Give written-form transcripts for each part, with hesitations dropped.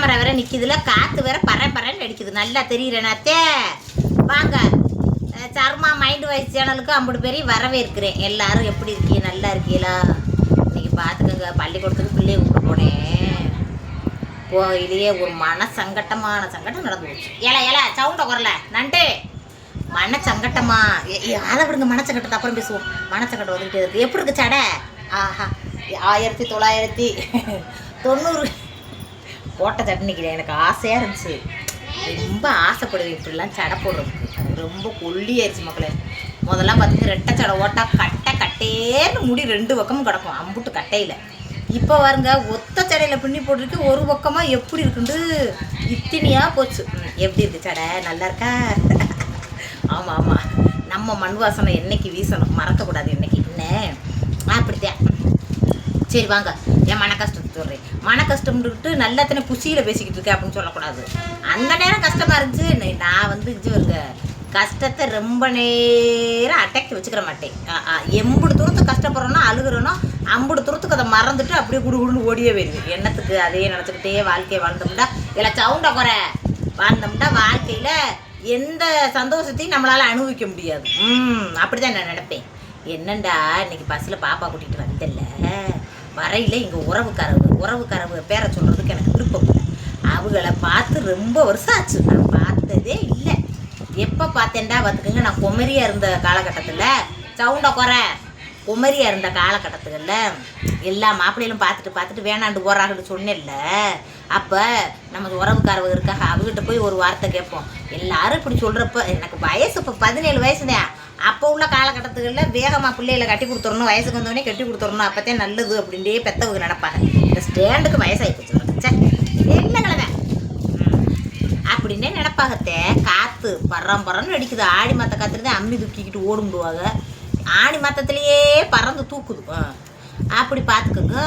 வர வர நிற்கிதுல, காற்று வேற பறன்னு அடிக்குது, நல்லா தெரியுறேனாத்தே. வாங்க சர்மா மைண்ட் வாய்ஸ் சேனலுக்கு ஐம்பது பேரையும் வரவேற்கிறேன். எல்லாரும் எப்படி இருக்கீங்க, நல்லா இருக்கீங்களா? இன்னைக்கு பார்த்துக்கோங்க, பள்ளிக்கூடத்துக்கு பிள்ளைய கூப்பிட்டு போனேன். போயிலேயே ஒரு சங்கட்டம் நடந்து போச்சு. ஏல சவுண்டை குரல நண்டு மனச்சங்கட்டமா. அதை விடுங்க, மனச்சங்கட்டத்தை அப்புறம் பேசுவோம். மனச்சங்கட்டம் வந்துக்கிட்டே இருக்கு. எப்படி இருக்கு சடை? ஆஹா, 1990 போட்ட சட்னிக்கிறேன். எனக்கு ஆசையாக இருந்துச்சு, ரொம்ப ஆசைப்படுவேன் இப்படிலாம் சடை போடுறதுக்கு. ரொம்ப கொல்லியாயிருச்சு மக்களே. முதல்லாம் பார்த்திங்கன்னா ரெட்டை சடை ஓட்டா கட்டேன்னு முடி 2 பக்கமும் கிடக்கும், அம்புட்டு கட்டையில். இப்போ வருங்க, ஒத்த சடையில் பின்னி போட்டிருக்கு, ஒரு பக்கமாக எப்படி இருக்குண்டு இத்தினியாக போச்சு. எப்படி இருக்குது சடை, நல்லா இருக்கா? ஆமாம், நம்ம மண் வாசனை என்னைக்கு வீசணும், மறக்கக்கூடாது என்னைக்கு. என்ன அப்படித்தான். சரி வாங்க, என் மன கஷ்டத்தை சொல்கிறேன். மன கஷ்டம்னுட்டு நல்லாத்தனை குஷியில் பேசிக்கிட்டு இருக்கேன் அப்படின்னு சொல்லக்கூடாது. அந்த நேரம் கஷ்டமாக இருந்துச்சு. நான் வந்து வருங்க, கஷ்டத்தை ரொம்ப நேரம் அடக்கி வச்சுக்கிற மாட்டேன். எம்புடு தூரத்துக்கு கஷ்டப்படுறோன்னா அழுகிறோன்னா அம்புடு தூரத்துக்கு அதை மறந்துட்டு அப்படியே குடுகுடுன்னு ஓடியே போயிடுது. எண்ணத்துக்கு அதையே நினச்சிக்கிட்டே வாழ்க்கையை வாழ்ந்தோம்னா, இல்லை சவுண்டை குறை வாழ்ந்தோம்னா வாழ்க்கையில் எந்த சந்தோஷத்தையும் நம்மளால் அனுபவிக்க முடியாது. அப்படி தான் நான் நினைப்பேன். என்னண்டா இன்னைக்கு பஸ்ஸில் பாப்பா கூட்டிகிட்டு வந்தல, வரையில் இங்கே உறவுக்காரவு பேரை சொல்கிறதுக்கு எனக்கு விருப்பம் இல்லை. அவங்கள பார்த்து ரொம்ப வருஷம் ஆச்சு, நான் பார்த்ததே இல்லை. எப்போ பார்த்தேன்டா பார்த்துக்கோங்க, நான் குமரியாக இருந்த காலகட்டத்தில், சவுண்டை குறை குமரியாக இருந்த காலகட்டத்துகளில் எல்லா மாப்பிள்ளையிலும் பார்த்துட்டு வேணாண்டு போகிறாங்கன்னு சொன்னேன்ல. அப்போ நம்ம உறவுக்காரவங்க இருக்காக, அவங்ககிட்ட போய் ஒரு வார்த்தை கேட்போம். எல்லாரும் இப்படி சொல்கிறப்ப எனக்கு வயசு இப்போ 17 வயசு தான். அப்போ உள்ள காலகட்டத்துகளில் வேகமாக பிள்ளைகளை கட்டி கொடுத்துடணும், வயசுக்கு வந்தோடனே கட்டி கொடுத்துடணும், அப்போத்தான் நல்லது அப்படின்ட்டே பெற்றவங்க நினைப்பாங்க. இந்த ஸ்டாண்டுக்கு வயசாகி போச்சு சே இல்லைங்களே அப்படின்னே நினைப்பாகத்தே. காற்று பறன்னு அடிக்குது. ஆடி மாற்ற காற்றுல தான் அம்மி தூக்கிக்கிட்டு ஓடுமுடுவாங்க, ஆணி மாற்றத்துலேயே பறந்து தூக்குது. அப்படி பார்த்துக்கோங்க.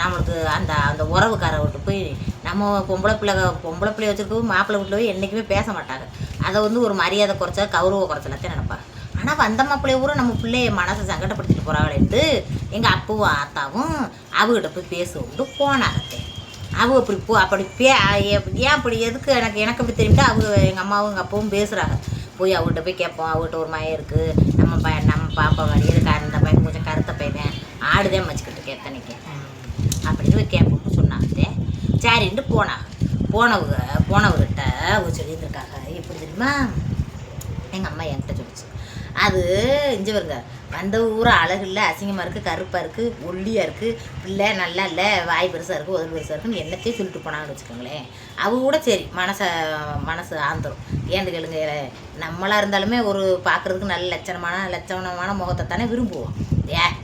நம்மளுக்கு அந்த உறவுக்கார விட்டு போய் நம்ம பொம்பளை பிள்ளை வச்சுருக்கோம், மாப்பிள்ளை வீட்டில் போய் என்றைக்குமே பேச மாட்டாங்க. அதை வந்து ஒரு மரியாதை குறைச்சா கௌரவ குறைச்சலாத்தான் நினைப்பாங்க. ஆனால் வந்த மாப்பிள்ளைய ஊரை நம்ம பிள்ளைய மனசை சங்கடப்படுத்திட்டு போகிறாங்களேன்ட்டு எங்கள் அப்பாவும் ஆத்தாவும் அவகிட்ட போய் பேசுவோம்ட்டு போனாங்க. அவங்க அப்படி ஏன் அப்படி எதுக்கு எனக்கு அப்படி தெரியும்ட்டு அவங்க எங்கள் அம்மாவும் எங்கள் அப்பாவும் பேசுகிறாங்க. போய் அவங்ககிட்ட போய் கேட்போம். அவங்ககிட்ட ஒரு மயம் இருக்குது, நம்ம பாப்பா மாதிரி இருக்கா, இந்த பையன் கொஞ்சம் கருத்த பையன், ஆடுதேன் வச்சுக்கிட்டு எத்தனைக்கு அப்படின்னு போய் கேட்போம்னு சொன்னாங்க. சரின்ட்டு போனவர்கிட்ட அவங்க சொல்லியிருந்திருக்காங்க. எப்படி தெரியுமா, எங்கள் அம்மா என்கிட்ட சொல்லிச்சு. அது இஞ்சி வருங்க, வந்த ஊரை அழகு இல்லை, அசிங்கமாக இருக்குது, கருப்பாக இருக்குது, ஒல்லியாக இருக்குது, பிள்ளை நல்லா இல்லை, வாய் பெருசாக இருக்குது, உதவி பெருசாக இருக்குன்னு என்னத்தையும் சொல்லிட்டு போனாங்கன்னு வச்சுக்கோங்களேன். அவங்க கூட சரி மனசு ஆந்துடும். ஏன்னு கேளுங்க, நம்மளாக இருந்தாலுமே ஒரு பார்க்குறதுக்கு நல்ல லட்சணமான முகத்தை தானே விரும்புவோம்.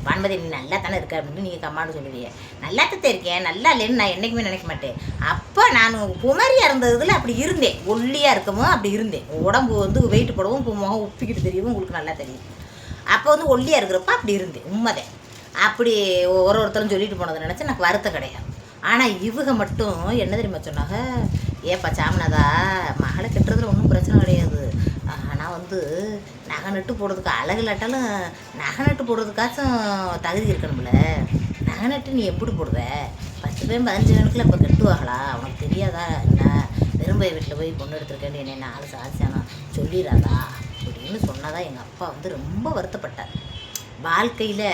வான்மதி நீ நல்லா தானே இருக்க அப்படின்னு நீங்கள் கம்மான்னு சொல்லுவீங்க. நல்லாத்தான் இருக்கேன், நல்லா இல்லைன்னு நான் என்றைக்குமே நினைக்க மாட்டேன். அப்போ நான் குமரியாக இருந்ததில் அப்படி இருந்தேன், ஒல்லியாக இருக்கமோ அப்படி இருந்தேன். உடம்பு வந்து வெயிட் போடவும் முகம் உப்பிக்கிட்டு தெரியவும் உங்களுக்கு நல்லா தெரியும். அப்போ வந்து ஒல்லியாக இருக்கிறப்ப அப்படி இருந்தேன், உண்மைதான். அப்படி ஒருத்தரும் சொல்லிட்டு போனதை நினச்சி எனக்கு வருத்தம் கிடையாது. ஆனால் இவங்க மட்டும் என்ன தெரியுமா சொன்னாங்க, ஏப்பா சாமினாதா மகளை கட்டுறதுல ஒன்றும் பிரச்சனை கிடையாது, ஆனால் வந்து நகை நட்டு போடுறதுக்கு அழகு இல்லாட்டாலும் நகை நட்டு போடுறதுக்காச்சும் தகுதி இருக்கணும்ல. நகை நட்டு நீ எப்படி போடுவ, 10 பேர் 15 பேருக்குள்ள இப்போ கட்டுவாங்களா, உனக்கு தெரியாதா என்ன, விரும்ப வீட்டில் போய் பொண்ணு எடுத்துருக்கேன்னு என்ன 4 சாட்சியானா சொல்லிடாதா அப்படின்னு சொன்னதான் எங்கள் அப்பா வந்து ரொம்ப வருத்தப்பட்டார். வாழ்க்கையில்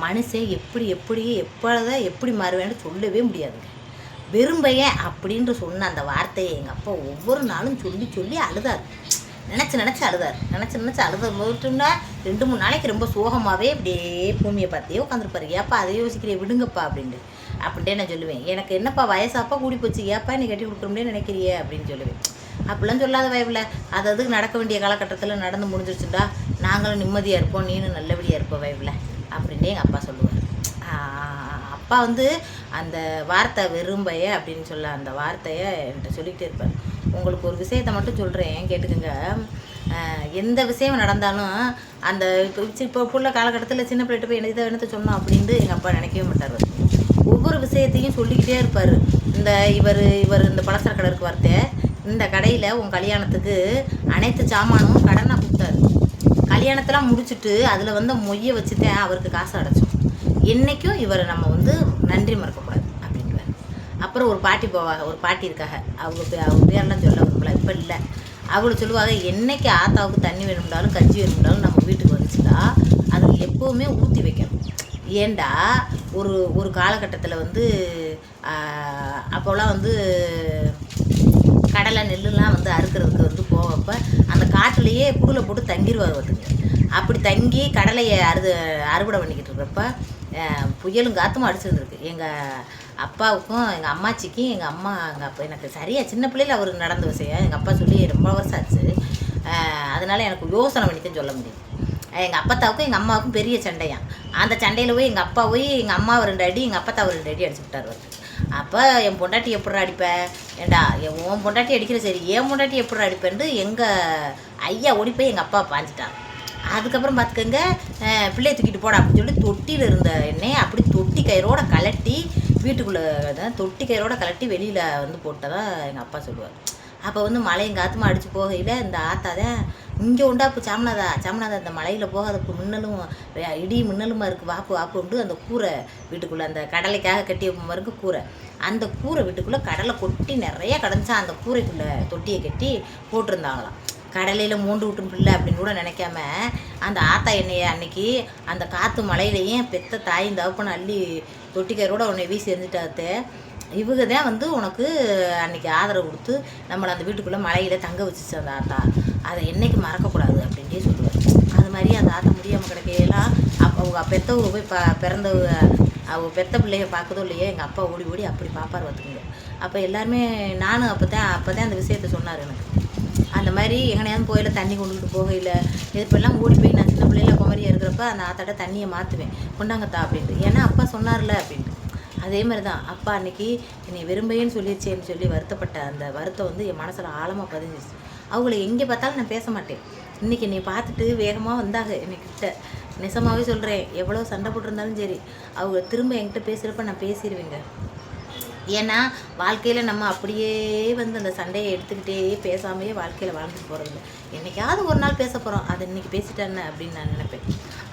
மனுஷன் எப்படி மாறுவேன்னு சொல்லவே முடியாதுங்க. விரும்பைய அப்படின்ற சொன்ன அந்த வார்த்தையை எங்கள் அப்பா ஒவ்வொரு நாளும் சொல்லி அழுதார். நினச்சி அழுதார் போட்டோம்னா 2-3 நாளைக்கு ரொம்ப சோகமாகவே அப்படியே பூமியை பார்த்தே உட்காந்துருப்பாரு. ஏப்பா அதை யோசிக்கிறேன் விடுங்கப்பா அப்படின்ட்டே நான் சொல்லுவேன். எனக்கு என்னப்பா வயசாப்பா கூடி போச்சு, ஏப்பா நீ கட்டி கொடுக்குறோம்னே நினைக்கிறியே அப்படின்னு சொல்லுவேன். அப்படிலாம் சொல்லாத வயவில் அதுக்கு நடக்க வேண்டிய காலகட்டத்தில் நடந்து முடிஞ்சிருச்சுடா, நாங்களும் நிம்மதியாக இருப்போம், நீனும் நல்லபடியாக இருப்போம் வயவில் அப்படின்ட்டே எங்கள் அப்பா சொல்லுவார். அப்பா வந்து அந்த வார்த்தை விரும்பைய அப்படின்னு சொல்ல அந்த வார்த்தையை என்கிட்ட சொல்லிக்கிட்டே இருப்பார். உங்களுக்கு ஒரு விஷயத்தை மட்டும் சொல்கிறேன் கேட்டுக்கோங்க. எந்த விஷயம் நடந்தாலும் அந்த இப்போ உள்ள காலகட்டத்தில் சின்ன பிள்ளைகிட்ட போய் என்னத்தை சொன்னோம் அப்படின்ட்டு எங்கள் அப்பா நினைக்கவே மாட்டார். ஒவ்வொரு விஷயத்தையும் சொல்லிக்கிட்டே இருப்பார். இவர் இந்த பலசர கடை இருக்கு வார்த்தை, இந்த கடையில் உன் கல்யாணத்துக்கு அனைத்து சாமானும் கடனாக கொடுத்தாரு. கல்யாணத்தெல்லாம் முடிச்சுட்டு அதில் வந்து மொய்யை வச்சுதான் அவருக்கு காசு அடைச்சோம். என்றைக்கும் இவரை நம்ம வந்து நன்றி மறக்கக்கூடாது அப்படின்வார். அப்புறம் ஒரு பாட்டி போவாங்க, ஒரு பாட்டி இருக்காங்க, அவங்க பேரெல்லாம் சொல்ல விரும்பல, இப்போ இல்லை. அவங்கள சொல்லுவாங்க, என்னைக்கு ஆத்தாவுக்கு தண்ணி வேணும்னாலும் கஞ்சி வேணும்னாலும் நம்ம வீட்டுக்கு வந்துச்சுட்டா அதுக்கு எப்போவுமே ஊற்றி வைக்கணும். ஏண்டா ஒரு காலகட்டத்தில் வந்து அப்போலாம் வந்து கடலை நெல்லுலாம் வந்து அறுக்கிறதுக்கு வந்து போவப்போ அந்த காட்டுலேயே குடில் போட்டு தங்கிடுவார் வந்துங்க. அப்படி தங்கி கடலையை அறுவடை பண்ணிக்கிட்டு இருக்கிறப்ப புயலும் காத்தும் அடிச்சிருந்துருக்கு. எங்கள் அப்பாவுக்கும் எங்கள் அம்மாச்சிக்கும் எங்கள் அப்பா எனக்கு சரியாக சின்ன பிள்ளையில் அவருக்கு நடந்த விஷயம் எங்கள் அப்பா சொல்லி ரொம்ப வருஷம் ஆச்சு. அதனால் எனக்கு யோசனை பண்ணித்தான் சொல்ல முடியும். எங்கள் அப்பத்தாவுக்கும் எங்கள் அம்மாவுக்கும் பெரிய சண்டையான். அந்த சண்டையில் போய் எங்கள் அப்பா போய் எங்கள் அம்மாவை 2 அடி, எங்கள் அப்பத்தாவை 2 அடி அடிச்சு விட்டார் வந்து. அப்போ என் பொண்டாட்டி எப்படி அடிப்பேன்? ஏண்டா உன் பொண்டாட்டி அடிக்கிற சரி, என் பொண்டாட்டி எப்படி அடிப்பேன்ட்டு எங்கள் ஐயா ஓடி போய் எங்கள் அப்பா பாஞ்சிட்டான். அதுக்கப்புறம் பார்த்துக்கங்க, பிள்ளையை தூக்கிட்டு போட அப்படின்னு சொல்லி தொட்டியில் இருந்த எண்ணெய் அப்படி தொட்டி கயிறோட கலட்டி வீட்டுக்குள்ளே தொட்டி கயிறோட கலட்டி வெளியில் வந்து போட்டதாக எங்கள் அப்பா சொல்லுவார். அப்போ வந்து மழையும் காற்றுமா அடித்து போகையில் இந்த ஆத்தா தான் இங்கே உண்டா இப்போ சாமனாதா இந்த மலையில் போகாத மின்னலும் இடி மின்னலுமா இருக்குது, வாப்புண்டு அந்த கூரை வீட்டுக்குள்ளே அந்த கடலைக்காக கட்டி வைக்க கூரை, அந்த கூரை வீட்டுக்குள்ளே கடலை கொட்டி நிறைய கிடந்துச்சா அந்த கூரைக்குள்ளே தொட்டியை கட்டி போட்டிருந்தாங்களாம். கடலையில் மூண்டு விட்டும் பிள்ளை அப்படின்னு கூட நினைக்காம அந்த ஆத்தா எண்ணெயை அன்னைக்கு அந்த காற்று மலையிலையும் பெத்த தாயும் தவப்பனை அள்ளி தொட்டிக்கரோட உன்னை வீசி எரிஞ்சிட்டாத்தே. இவங்க தான் வந்து உனக்கு அன்றைக்கி ஆதரவு கொடுத்து நம்மளை அந்த வீட்டுக்குள்ளே மலையில் தங்க வச்சிச்சு அந்த ஆத்தா, அதை என்றைக்கு மறக்கக்கூடாது அப்படின்ட்டே சொல்லுவார். அது மாதிரி அந்த ஆத்தா முடியாமல் கிடைக்கலாம். அவங்க பெற்றவங்க போய் பிறந்தவங்க அவங்க பெத்த பிள்ளைய பார்க்குதோ இல்லையோ எங்கள் அப்பா ஓடி ஓடி அப்படி பார்ப்பார் பார்த்துக்குங்க. அப்போ எல்லாருமே நானும் அப்போ தான் அந்த விஷயத்த சொன்னார் எனக்கு. அந்த மாதிரி எங்கனையாவது போயில தண்ணி கொண்டுக்கிட்டு போகையில் இப்போல்லாம் ஓடி போய் நான் சின்ன பிள்ளைல குமரியாக இருக்கிறப்ப அந்த ஆத்தாட்ட தண்ணியை மாற்றுவேன், கொண்டாங்கத்தா அப்படின்ட்டு. ஏன்னா அப்பா சொன்னார்ல அப்படின்ட்டு. அதே மாதிரி தான் அப்பா அன்றைக்கி என்னை விரும்பையன்னு சொல்லிடுச்சேன்னு சொல்லி வருத்தப்பட்ட அந்த வருத்தம் வந்து என் மனசில் ஆழமாக பதிஞ்சிச்சு. அவங்கள எங்கே பார்த்தாலும் நான் பேச மாட்டேன். இன்றைக்கி என்னை பார்த்துட்டு வேகமாக வந்தாங்க என்கிட்ட. நெசமாகவே சொல்கிறேன், எவ்வளோ சண்டை போட்டிருந்தாலும் சரி அவங்க திரும்ப என்கிட்ட பேசுகிறப்ப நான் பேசிடுவேங்க. ஏன்னா வாழ்க்கையில் நம்ம அப்படியே வந்து அந்த சண்டையை எடுத்துக்கிட்டே பேசாமையே வாழ்க்கையில் வாழ்ந்துட்டு போகிறது. என்றைக்காவது ஒரு நாள் பேச போகிறோம், அது இன்றைக்கி பேசிட்டேன்னு அப்படின்னு நான் நினைப்பேன்.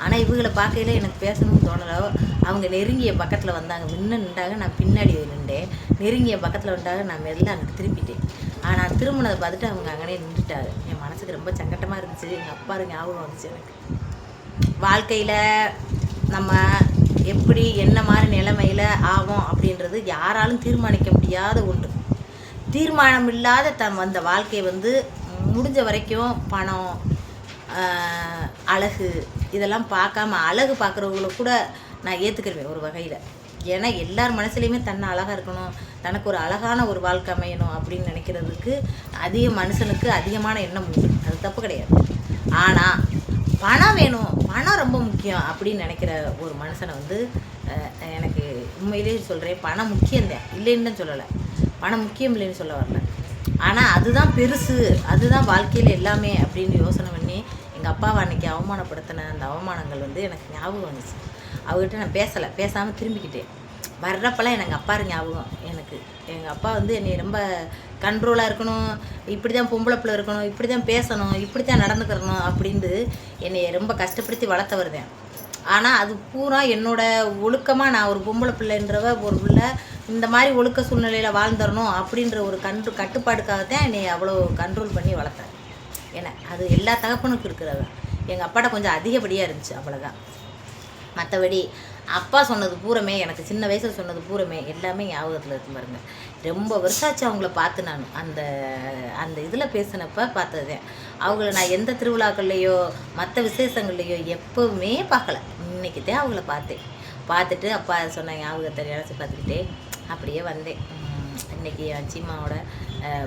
ஆனால் இவங்களை பார்க்கையில் எனக்கு பேசணும்னு தோணலோ. அவங்க நெருங்கிய பக்கத்தில் வந்தாங்க, முன்ன நின்றாங்க, நான் பின்னாடி நின்றேன். நெருங்கிய பக்கத்தில் வந்தாங்க, நான் மெல்ல அங்கே திரும்பிட்டேன். ஆனால் திரும்பினதை பார்த்துட்டு அவங்க அங்கனே நின்றுட்டாங்க. என் மனசுக்கு ரொம்ப சங்கட்டமாக இருந்துச்சு. எங்கள் அப்பா ஞாபகம் வந்துச்சு எனக்கு. வாழ்க்கையில் நம்ம எப்படி என்ன மாதிரி நிலைமையில் ஆகும் அப்படின்றது யாராலும் தீர்மானிக்க முடியாத ஒன்று. தீர்மானம் இல்லாத அந்த வாழ்க்கையை வந்து முடிஞ்ச வரைக்கும் பணம், அழகு இதெல்லாம் பார்க்காம அழகு பார்க்குறவங்கள கூட நான் ஏற்றுக்கிடுவேன் ஒரு வகையில். ஏன்னா எல்லார் மனசுலையுமே தன்னை அழகாக இருக்கணும், தனக்கு ஒரு அழகான ஒரு வாழ்க்கை அமையணும் அப்படின்னு நினைக்கிறதுக்கு மனுஷனுக்கு அதிகமான எண்ணம் உண்டு, அது தப்பு கிடையாது. ஆனால் பணம் வேணும், பணம் ரொம்ப முக்கியம் அப்படின்னு நினைக்கிற ஒரு மனுஷனை வந்து எனக்கு உண்மையிலேயே சொல்கிறேன், பணம் முக்கியம்தான், இல்லைன்னு தான் சொல்லலை, பணம் முக்கியம் இல்லைன்னு சொல்ல வரல. ஆனால் அதுதான் பெருசு, அதுதான் வாழ்க்கையில் எல்லாமே அப்படின்னு யோசனை பண்ணி எங்கள் அப்பாவை அன்றைக்கி அவமானப்படுத்தின அந்த அவமானங்கள் வந்து எனக்கு ஞாபகம் வந்துச்சு. அவர்கிட்ட நான் பேசாமல் திரும்பிக்கிட்டேன். வர்றப்பெல்லாம் எனக்கு அப்பா ஞாபகம். எனக்கு எங்கள் அப்பா வந்து என்னை ரொம்ப கண்ட்ரோலாக இருக்கணும், இப்படி தான் பொம்பளை பிள்ளை இருக்கணும், இப்படி தான் பேசணும், இப்படி தான் நடந்துக்கிறணும் அப்படின்ட்டு என்னை ரொம்ப கஷ்டப்படுத்தி வளர்த்தவர் தான். ஆனால் அது பூரா என்னோடய ஒழுக்கமாக நான் ஒரு பொம்பளை பிள்ளைன்றவ ஒரு பிள்ளை இந்த மாதிரி ஒழுக்க சூழ்நிலையில் வாழ்ந்துடணும் அப்படின்ற ஒரு கட்டுப்பாடுக்காகத்தான் என்னை அவ்வளோ கண்ட்ரோல் பண்ணி வளர்த்தார். ஏன்னா அது எல்லா தகப்பனுக்கும் இருக்கிறதா. எங்கள் அப்பாட்ட கொஞ்சம் அதிகப்படியாக இருந்துச்சு, அவ்வளோதான். மற்றபடி அப்பா சொன்னது பூரமே, எனக்கு சின்ன வயசில் சொன்னது பூரமே எல்லாமே ஞாபகத்தில் இருக்கு பாருங்க. ரொம்ப வருஷாச்சு அவங்கள பார்த்து நான் அந்த இதில் பேசினப்ப பார்த்ததுதான். அவங்கள நான் எந்த திருவிழாக்கள்லையோ மற்ற விசேஷங்கள்லையோ எப்போவுமே பார்க்கல. இன்றைக்கி தான் அவங்கள பார்த்துட்டு அப்பா சொன்ன ஞாபகத்தை நினச்சி பார்த்துக்கிட்டே அப்படியே வந்தேன். இன்றைக்கி என் சீமாவோட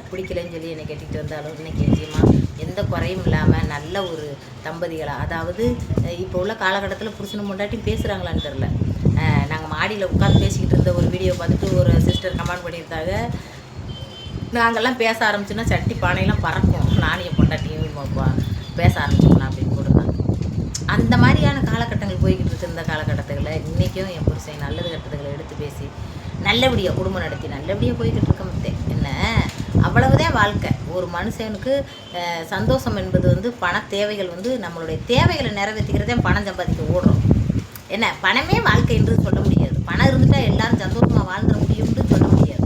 பிடிக்கலன்னு சொல்லி என்னை கேட்டுக்கிட்டு வந்தாலும் இன்றைக்கி என் சீமா எந்த குறையும் இல்லாமல் நல்ல ஒரு தம்பதிகளாக, அதாவது இப்போ உள்ள காலகட்டத்தில் புருஷனும் பொண்டாட்டியும் பேசுகிறாங்களான்னு தெரில. நாங்கள் மாடியில் உட்காந்து பேசிக்கிட்டு இருந்த ஒரு வீடியோ பார்த்துட்டு ஒரு சிஸ்டர் கமெண்ட் பண்ணியிருந்தாங்க, நாங்கள்லாம் பேச ஆரம்பிச்சோன்னா சட்டி பானையெல்லாம் பறக்கும், நானும் என் பொண்டாட்டியும் பேச ஆரம்பிச்சோம்னா அப்படின்னு போட்டுருந்தாங்க. அந்த மாதிரியான காலகட்டங்கள் போய்கிட்டு இருக்கு. இந்த காலகட்டத்தில் இன்றைக்கும் என் புருஷன் நல்லது கட்டத்துகளை எடுத்து பேசி நல்லபடியாக குடும்பம் நடத்தி நல்லபடியாக போய்கிட்டு இருக்க மாட்டேன். என்ன அவ்வளவுதான் வாழ்க்கை. ஒரு மனுஷனுக்கு சந்தோஷம் என்பது வந்து பண தேவைகள் வந்து நம்மளுடைய தேவைகளை நிறைவேற்றிக்கிறதே பணம் சம்பாதிக்க ஓடுறோம். என்ன பணமே வாழ்க்கை என்று சொல்ல முடியாது. பணம் இருந்துட்டால் எல்லாரும் சந்தோஷமாக வாழ்ந்துட முடியும்னு சொல்ல முடியாது.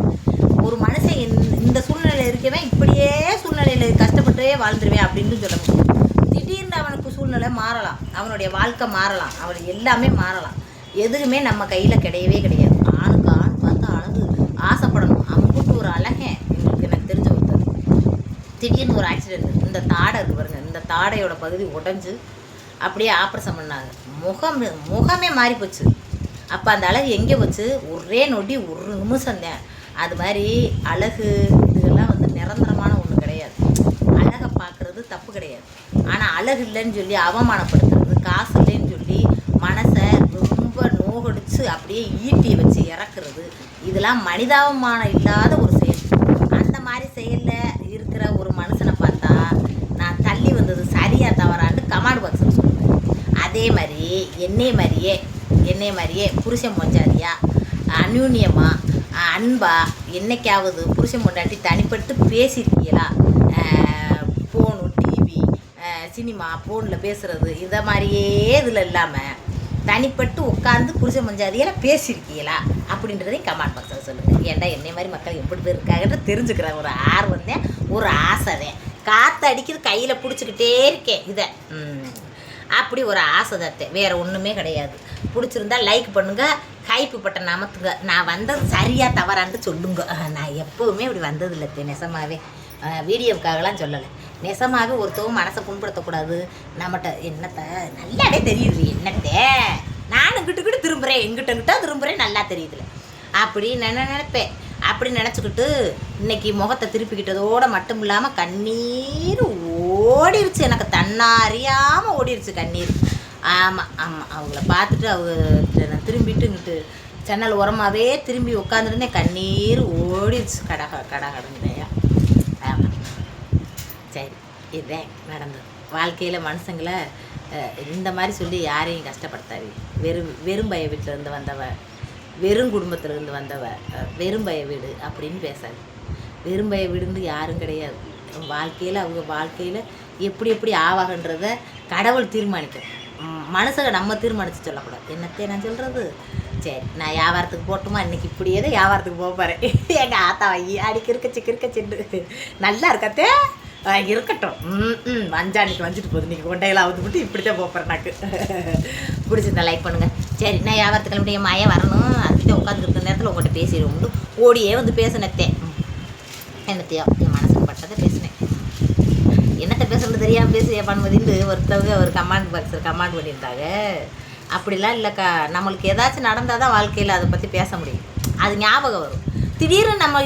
சூழ்நிலையில் கஷ்டப்பட்டே வாழ்ந்துருவேன் அப்படின்னு சொல்ல முடியும். திடீர்னு அவனுக்கு சூழ்நிலை மாறலாம், அவனுடைய வாழ்க்கை மாறலாம், அவனுக்கு எல்லாமே மாறலாம். எதுவுமே நம்ம கையில் கிடையவே கிடையாது. ஆணுக்கு ஆண் பார்த்து அழகு ஆசைப்படணும். அம்புட்டு ஒரு அழகே எங்களுக்கு எனக்கு தெரிஞ்ச ஒருத்தர் திடீர்னு ஒரு ஆக்சிடென்ட். இந்த தாடை இருக்கு பாருங்க, இந்த தாடையோட பகுதி உடஞ்சி அப்படியே ஆப்ரேஷன் பண்ணாங்க. முகமே மாறி போச்சு. அப்போ அந்த அழகு எங்கே போச்சு? ஒரே நொடி ஒரு நிமிஷம் தான். அது மாதிரி அழகு இதெல்லாம் வந்து நிரந்தரமான ஒன்று கிடையாது. அழகை பார்க்குறது தப்பு கிடையாது. ஆனால் அழகு இல்லைன்னு சொல்லி அவமானப்படுத்துறது, காசு இல்லைன்னு சொல்லி மனசை ரொம்ப நோகடிச்சு அப்படியே ஈட்டியை வச்சு இறக்குறது, இதெல்லாம் மனிதாபமானம் இல்லாத ஒரு செயல். அந்த மாதிரி செயலில் இருக்கிற ஒரு மனுஷனை பார்த்தா நான் தள்ளி வந்தது சரியாக தவறான்னு கமெண்ட் பாக்ஸில் சொல்லுவேன். அதே மாதிரி என்னைய மாதிரியே புருஷன் பொஞ்சாதியா அந்யூன்யமா அன்பா என்னைக்காவது புருஷன் பொண்டாட்டி தனிப்பட்டு பேசியிருக்கீங்களா? ஃபோனு, டிவி, சினிமா, ஃபோனில் பேசுகிறது இதை மாதிரியே இதில் இல்லாமல் தனிப்பட்டு உட்காந்து புருஷன் பொஞ்சாதியில் பேசியிருக்கீங்களா அப்படின்றதையும் கமெண்ட் பாக்ஸில் சொல்லுங்கள். ஏன்டா என்னை மாதிரி மக்கள் எப்படி பேர் இருக்காங்கன்னு தெரிஞ்சுக்கிறேன். ஒரு ஆர்வம் தான், ஒரு ஆசை தான். காற்று அடிக்கிறது கையில் பிடிச்சிக்கிட்டே இருக்கேன் இதை. அப்படி ஒரு ஆசை தான், வேறு ஒன்றுமே கிடையாது. பிடிச்சிருந்தா லைக் பண்ணுங்கள், கைப்பு பட்டன் அமர்த்துங்க. நான் வந்தது சரியாக தவறான்ட்டு சொல்லுங்க. நான் எப்போவுமே இப்படி வந்ததில்லை நெசமாகவே, வீடியோவுக்காகலாம் சொல்லலை. நெசமாகவே ஒருத்தவங்க மனசை புண்படுத்தக்கூடாது. நம்மகிட்ட என்னத்தை நல்லாவே தெரியுது, என்னத்தை நானும் கிட்ட திரும்புகிறேன், எங்கிட்ட திரும்புகிறேன், நல்லா தெரியுதுல அப்படி நினைப்பேன். அப்படி நினச்சிக்கிட்டு இன்றைக்கி முகத்தை திருப்பிக்கிட்டதோடு மட்டும் இல்லாமல் கண்ணீர் ஓடிருச்சு. எனக்கு தன்னாரியாமல் ஓடிருச்சு கண்ணீர். ஆமாம் அவங்கள பார்த்துட்டு அவங்க நான் திரும்பிட்டு இங்கிட்டு ஜன்னல் உரமாகவே திரும்பி உட்காந்துருந்தேன். கண்ணீர் ஓடிருச்சு கடகடங்களையா. ஆமாம், சரி, இதுதான் நடந்தது. வாழ்க்கையில் மனுஷங்களை இந்த மாதிரி சொல்லி யாரையும் கஷ்டப்படுத்தாது. வெறும்பய வீட்டில் இருந்து வந்தவ, வெறும் குடும்பத்தில் இருந்து வந்தவ, வெறும்பய வீடு அப்படின்னு பேசாது. வெறும்பய வீடுன்னு யாரும் கிடையாது. அவங்க வாழ்க்கையில் எப்படி ஆவாகன்றத கடவுள் தீர்மானிக்கும். மனுஷங்க நம்ம தீர்மானித்து சொல்லக்கூடாது. என்னத்தை நான் சொல்கிறது? சரி, நான் வியாபாரத்துக்கு போட்டுமா? இன்றைக்கி இப்படியே தான் வியாபாரத்துக்கு போக போகிறேன். எங்கள் ஆத்தா வை அடிக்க இருக்கச்சு நல்லா இருக்கத்தே இருக்கட்டும். மஞ்சானிக்கு வந்துட்டு போகுது. இன்றைக்கி கொண்டையெல்லாம் அவுத்து விட்டு இப்படி தான் போகிறேன். எனக்கு பிடிச்சிருந்தா லைக் பண்ணுங்கள். சரி, நான் வியாபாரத்துக்கு கிளம்பிட்டு என் மாயா வரணும். அதுக்கிட்ட உட்காந்துருக்க நேரத்தில் உங்கள்கிட்ட பேசிடுவோம். ஓடியே வந்து பேசினத்தே என்னத்தையோ என் மனசுக்கு பட்டதை பேசினேன். என்னத்தை பேசுறது தெரியாமல் பேசுறியா பண்ணுவதுன்னு ஒருத்தவங்க ஒரு கமெண்ட் பாக்ஸில் கமெண்ட் பண்ணியிருந்தாங்க. அப்படிலாம் இல்லைக்கா, நம்மளுக்கு ஏதாச்சும் நடந்தால் தான் வாழ்க்கையில் அதை பற்றி பேச முடியும். அது ஞாபகம் வரும். திடீர்னு நம்ம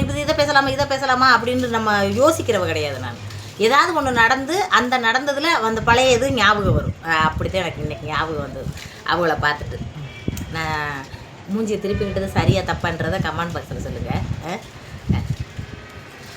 இதை பேசலாமா அப்படின்னு நம்ம யோசிக்கிறவ கிடையாது. நான் ஏதாவது ஒன்று நடந்து அந்த நடந்ததில் அந்த பழைய இது ஞாபகம் வரும். அப்படித்தான் எனக்கு இன்றைக்கி ஞாபகம் வந்தது அவங்கள பார்த்துட்டு. நான் மூஞ்சியை திருப்பிக்கிட்டது சரியாக தப்பான்றதை கமெண்ட் பாக்ஸில் சொல்லுங்கள்.